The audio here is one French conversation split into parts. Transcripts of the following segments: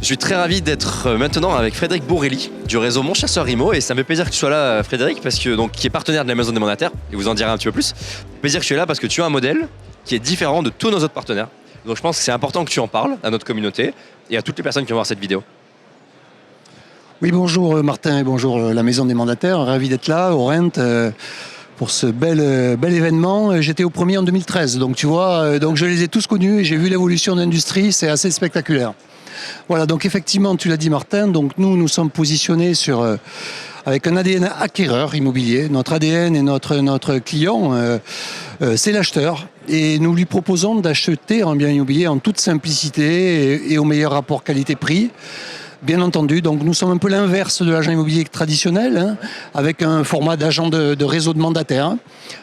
Je suis très ravi d'être maintenant avec Frédéric Bourrelli du réseau Mon Chasseur IMO et ça me fait plaisir que tu sois là Frédéric parce que qui est partenaire de la maison des mandataires et vous en direz un petit peu plus. Plaisir que tu es là parce que tu as un modèle qui est différent de tous nos autres partenaires. Donc je pense que c'est important que tu en parles à notre communauté et à toutes les personnes qui vont voir cette vidéo. Oui, bonjour Martin et bonjour la maison des mandataires. Ravi d'être là au Rent pour ce bel événement. J'étais au premier en 2013, donc tu vois, donc je les ai tous connus et j'ai vu l'évolution de l'industrie, c'est assez spectaculaire. Voilà, donc effectivement, tu l'as dit Martin, donc nous sommes positionnés avec un ADN acquéreur immobilier. Notre ADN et notre client, c'est l'acheteur. Et nous lui proposons d'acheter un bien immobilier en toute simplicité et au meilleur rapport qualité-prix. Bien entendu, donc nous sommes un peu l'inverse de l'agent immobilier traditionnel, avec un format d'agent de réseau de mandataires,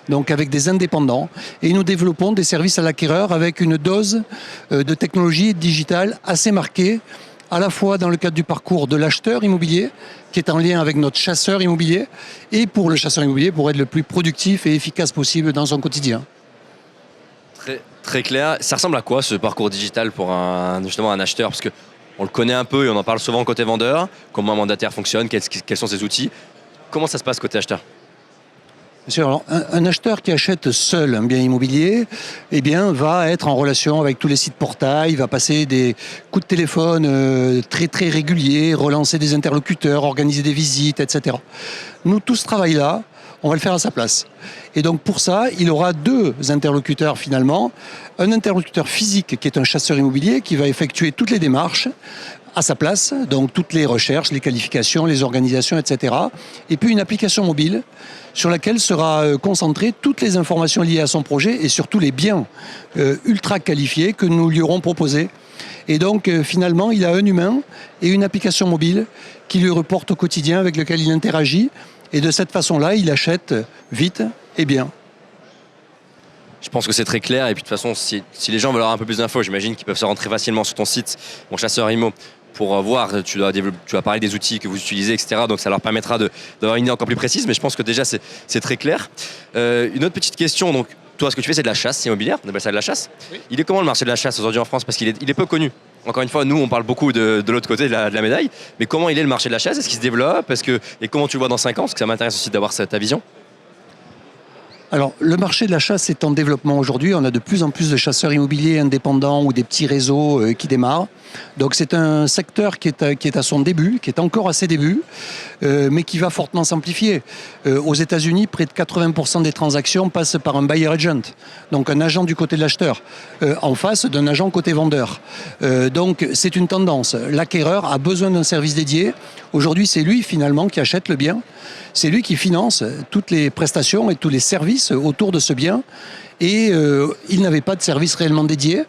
donc avec des indépendants. Et nous développons des services à l'acquéreur avec une dose de technologie digitale assez marquée, à la fois dans le cadre du parcours de l'acheteur immobilier, qui est en lien avec notre chasseur immobilier, et pour le chasseur immobilier, pour être le plus productif et efficace possible dans son quotidien. Très clair. Ça ressemble à quoi ce parcours digital pour justement un acheteur? Parce que on le connaît un peu et on en parle souvent côté vendeur. Comment un mandataire fonctionne, quels sont ses outils. Comment ça se passe côté acheteur? Bien sûr, alors, un acheteur qui achète seul un bien immobilier, eh bien, va être en relation avec tous les sites portails, va passer des coups de téléphone très réguliers, relancer des interlocuteurs, organiser des visites, etc. Nous, tout ce travail-là, on va le faire à sa place. Et donc pour ça, il aura deux interlocuteurs finalement. Un interlocuteur physique qui est un chasseur immobilier qui va effectuer toutes les démarches à sa place, donc toutes les recherches, les qualifications, les organisations, etc. Et puis une application mobile sur laquelle sera concentrées toutes les informations liées à son projet et surtout les biens ultra qualifiés que nous lui aurons proposés. Et donc finalement, il a un humain et une application mobile qui lui reporte au quotidien, avec lequel il interagit. Et de cette façon-là, il achète vite et bien. Je pense que c'est très clair. Et puis de toute façon, si les gens veulent avoir un peu plus d'infos, j'imagine qu'ils peuvent se rendre très facilement sur ton site, Mon Chasseur IMO, pour voir. Tu vas parler des outils que vous utilisez, etc. Donc ça leur permettra d'avoir une idée encore plus précise. Mais je pense que déjà, c'est très clair. Une autre petite question. Donc, toi, ce que tu fais, c'est de la chasse immobilière. On appelle ça de la chasse. Oui. Il est comment le marché de la chasse aujourd'hui en France? Parce qu'il est peu connu. Encore une fois, nous, on parle beaucoup de l'autre côté de la médaille. Mais comment il est le marché de la chasse? Est-ce qu'il se développe? Et comment tu le vois dans 5 ans? Parce que ça m'intéresse aussi d'avoir ta vision. Alors, le marché de la chasse est en développement aujourd'hui. On a de plus en plus de chasseurs immobiliers indépendants ou des petits réseaux qui démarrent. Donc, c'est un secteur qui est à son début, qui est encore à ses débuts, mais qui va fortement s'amplifier. Aux États-Unis, près de 80% des transactions passent par un buyer agent, donc un agent du côté de l'acheteur, en face d'un agent côté vendeur. Donc, c'est une tendance. L'acquéreur a besoin d'un service dédié. Aujourd'hui, c'est lui, finalement, qui achète le bien. C'est lui qui finance toutes les prestations et tous les services autour de ce bien. Et il n'avait pas de service réellement dédié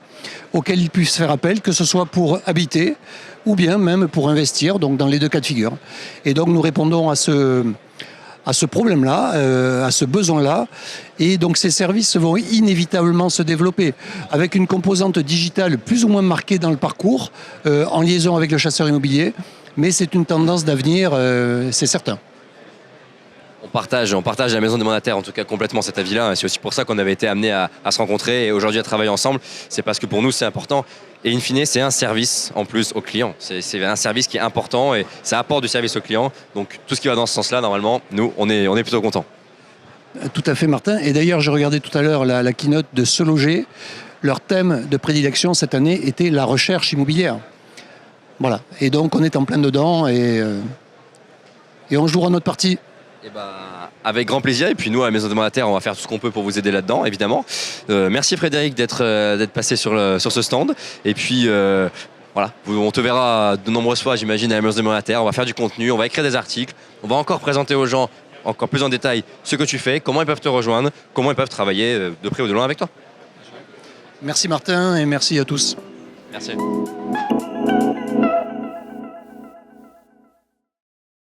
auquel il puisse faire appel, que ce soit pour habiter ou bien même pour investir, donc dans les deux cas de figure. Et donc nous répondons à ce problème-là, à ce besoin-là. Et donc ces services vont inévitablement se développer avec une composante digitale plus ou moins marquée dans le parcours, en liaison avec le chasseur immobilier. Mais c'est une tendance d'avenir, c'est certain. On partage à la maison des mandataires, en tout cas complètement cet avis-là. C'est aussi pour ça qu'on avait été amenés à se rencontrer et aujourd'hui à travailler ensemble. C'est parce que pour nous, c'est important. Et in fine, c'est un service en plus au client. C'est un service qui est important et ça apporte du service au client. Donc tout ce qui va dans ce sens-là, normalement, nous, on est plutôt contents. Tout à fait, Martin. Et d'ailleurs, je regardais tout à l'heure la keynote de Se Loger. Leur thème de prédilection cette année était la recherche immobilière. Voilà. Et donc, on est en plein dedans et on jouera notre partie. Et avec grand plaisir. Et puis nous, à la maison des mandataires, on va faire tout ce qu'on peut pour vous aider là-dedans, évidemment. Merci Frédéric d'être passé sur ce stand. Et puis voilà, on te verra de nombreuses fois, j'imagine, à la maison des mandataires. On va faire du contenu, on va écrire des articles, on va encore présenter aux gens encore plus en détail ce que tu fais, comment ils peuvent te rejoindre, comment ils peuvent travailler de près ou de loin avec toi. Merci Martin et merci à tous. Merci.